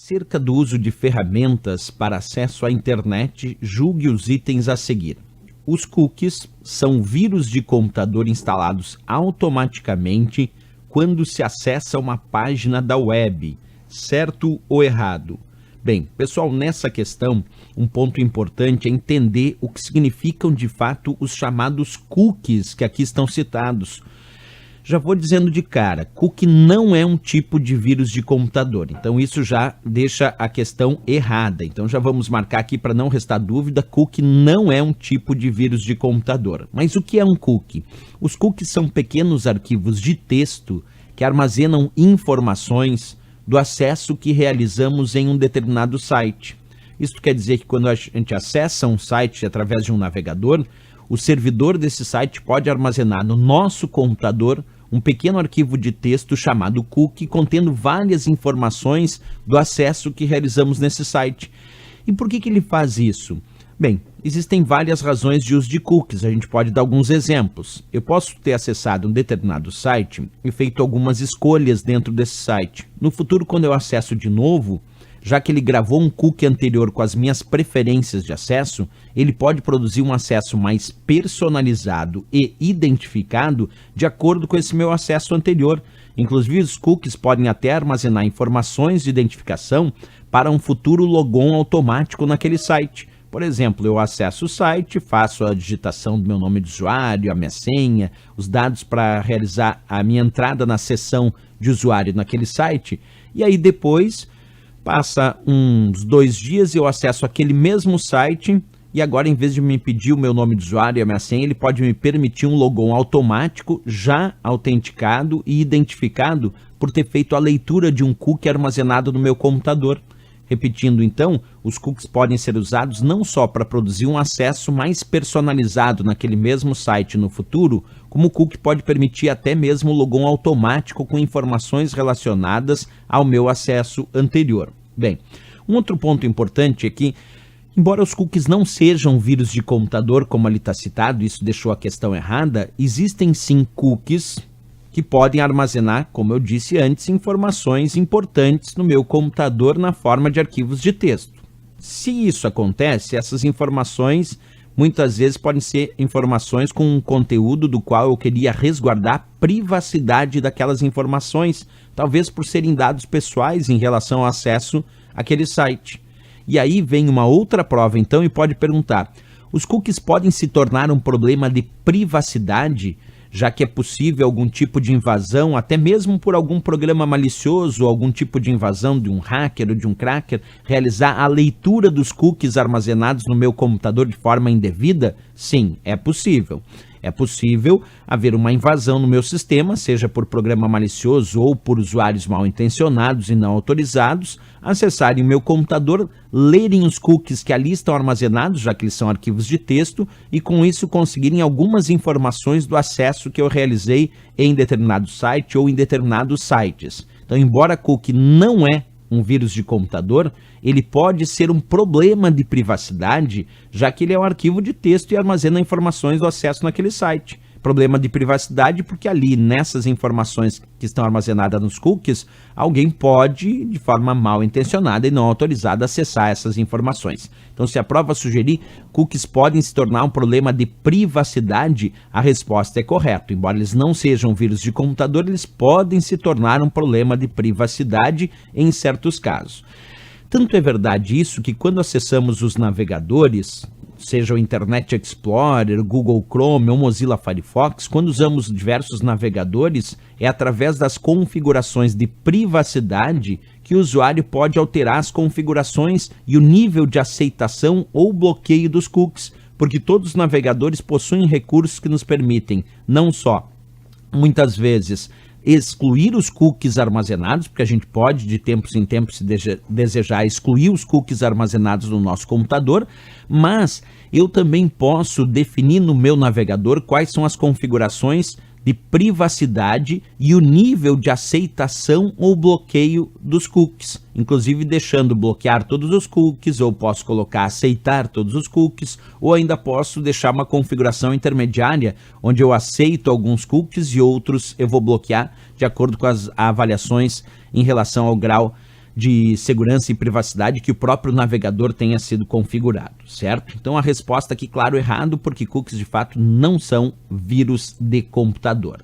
Acerca do uso de ferramentas para acesso à internet, julgue os itens a seguir. Os cookies são vírus de computador instalados automaticamente quando se acessa uma página da web, certo ou errado? Bem, pessoal, nessa questão, um ponto importante é entender o que significam de fato os chamados cookies que aqui estão citados. Já vou dizendo de cara, cookie não é um tipo de vírus de computador, então isso já deixa a questão errada. Então já vamos marcar aqui para não restar dúvida, cookie não é um tipo de vírus de computador. Mas o que é um cookie? Os cookies são pequenos arquivos de texto que armazenam informações do acesso que realizamos em um determinado site. Isso quer dizer que quando a gente acessa um site através de um navegador, o servidor desse site pode armazenar no nosso computador um pequeno arquivo de texto chamado cookie, contendo várias informações do acesso que realizamos nesse site. E por que ele faz isso? Bem, existem várias razões de uso de cookies, a gente pode dar alguns exemplos. Eu posso ter acessado um determinado site e feito algumas escolhas dentro desse site. No futuro, quando eu acesso de novo, já que ele gravou um cookie anterior com as minhas preferências de acesso, ele pode produzir um acesso mais personalizado e identificado de acordo com esse meu acesso anterior. Inclusive, os cookies podem até armazenar informações de identificação para um futuro logon automático naquele site. Por exemplo, eu acesso o site, faço a digitação do meu nome de usuário, a minha senha, os dados para realizar a minha entrada na seção de usuário naquele site, e aí depois passa uns 2 dias e eu acesso aquele mesmo site e agora, em vez de me pedir o meu nome de usuário e a minha senha, ele pode me permitir um logon automático já autenticado e identificado por ter feito a leitura de um cookie armazenado no meu computador. Repetindo então, os cookies podem ser usados não só para produzir um acesso mais personalizado naquele mesmo site no futuro, como o cookie pode permitir até mesmo um logon automático com informações relacionadas ao meu acesso anterior. Bem, um outro ponto importante é que, embora os cookies não sejam vírus de computador, como ali está citado, isso deixou a questão errada, existem sim cookies que podem armazenar, como eu disse antes, informações importantes no meu computador na forma de arquivos de texto. Se isso acontece, essas informações muitas vezes podem ser informações com um conteúdo do qual eu queria resguardar a privacidade daquelas informações, talvez por serem dados pessoais em relação ao acesso àquele site. E aí vem uma outra prova então e pode perguntar, os cookies podem se tornar um problema de privacidade, já que é possível algum tipo de invasão, até mesmo por algum programa malicioso, algum tipo de invasão de um hacker ou de um cracker, realizar a leitura dos cookies armazenados no meu computador de forma indevida? Sim, é possível. É possível haver uma invasão no meu sistema, seja por programa malicioso ou por usuários mal intencionados e não autorizados, acessarem o meu computador, lerem os cookies que ali estão armazenados, já que eles são arquivos de texto, e com isso conseguirem algumas informações do acesso que eu realizei em determinado site ou em determinados sites. Então, embora cookie não é um vírus de computador, ele pode ser um problema de privacidade, já que ele é um arquivo de texto e armazena informações do acesso naquele site. Problema de privacidade porque ali, nessas informações que estão armazenadas nos cookies, alguém pode, de forma mal intencionada e não autorizada, acessar essas informações. Então, se a prova sugerir cookies podem se tornar um problema de privacidade, a resposta é correta. Embora eles não sejam vírus de computador, eles podem se tornar um problema de privacidade em certos casos. Tanto é verdade isso que quando acessamos os navegadores, seja o Internet Explorer, Google Chrome ou Mozilla Firefox, quando usamos diversos navegadores, é através das configurações de privacidade que o usuário pode alterar as configurações e o nível de aceitação ou bloqueio dos cookies, porque todos os navegadores possuem recursos que nos permitem não só, muitas vezes, excluir os cookies armazenados, porque a gente pode, de tempos em tempos, se desejar, excluir os cookies armazenados no nosso computador, mas eu também posso definir no meu navegador quais são as configurações de privacidade e o nível de aceitação ou bloqueio dos cookies, inclusive deixando bloquear todos os cookies, ou posso colocar aceitar todos os cookies, ou ainda posso deixar uma configuração intermediária, onde eu aceito alguns cookies e outros eu vou bloquear de acordo com as avaliações em relação ao grau de segurança e privacidade que o próprio navegador tenha sido configurado, certo? Então a resposta aqui, claro, errado, porque cookies de fato não são vírus de computador.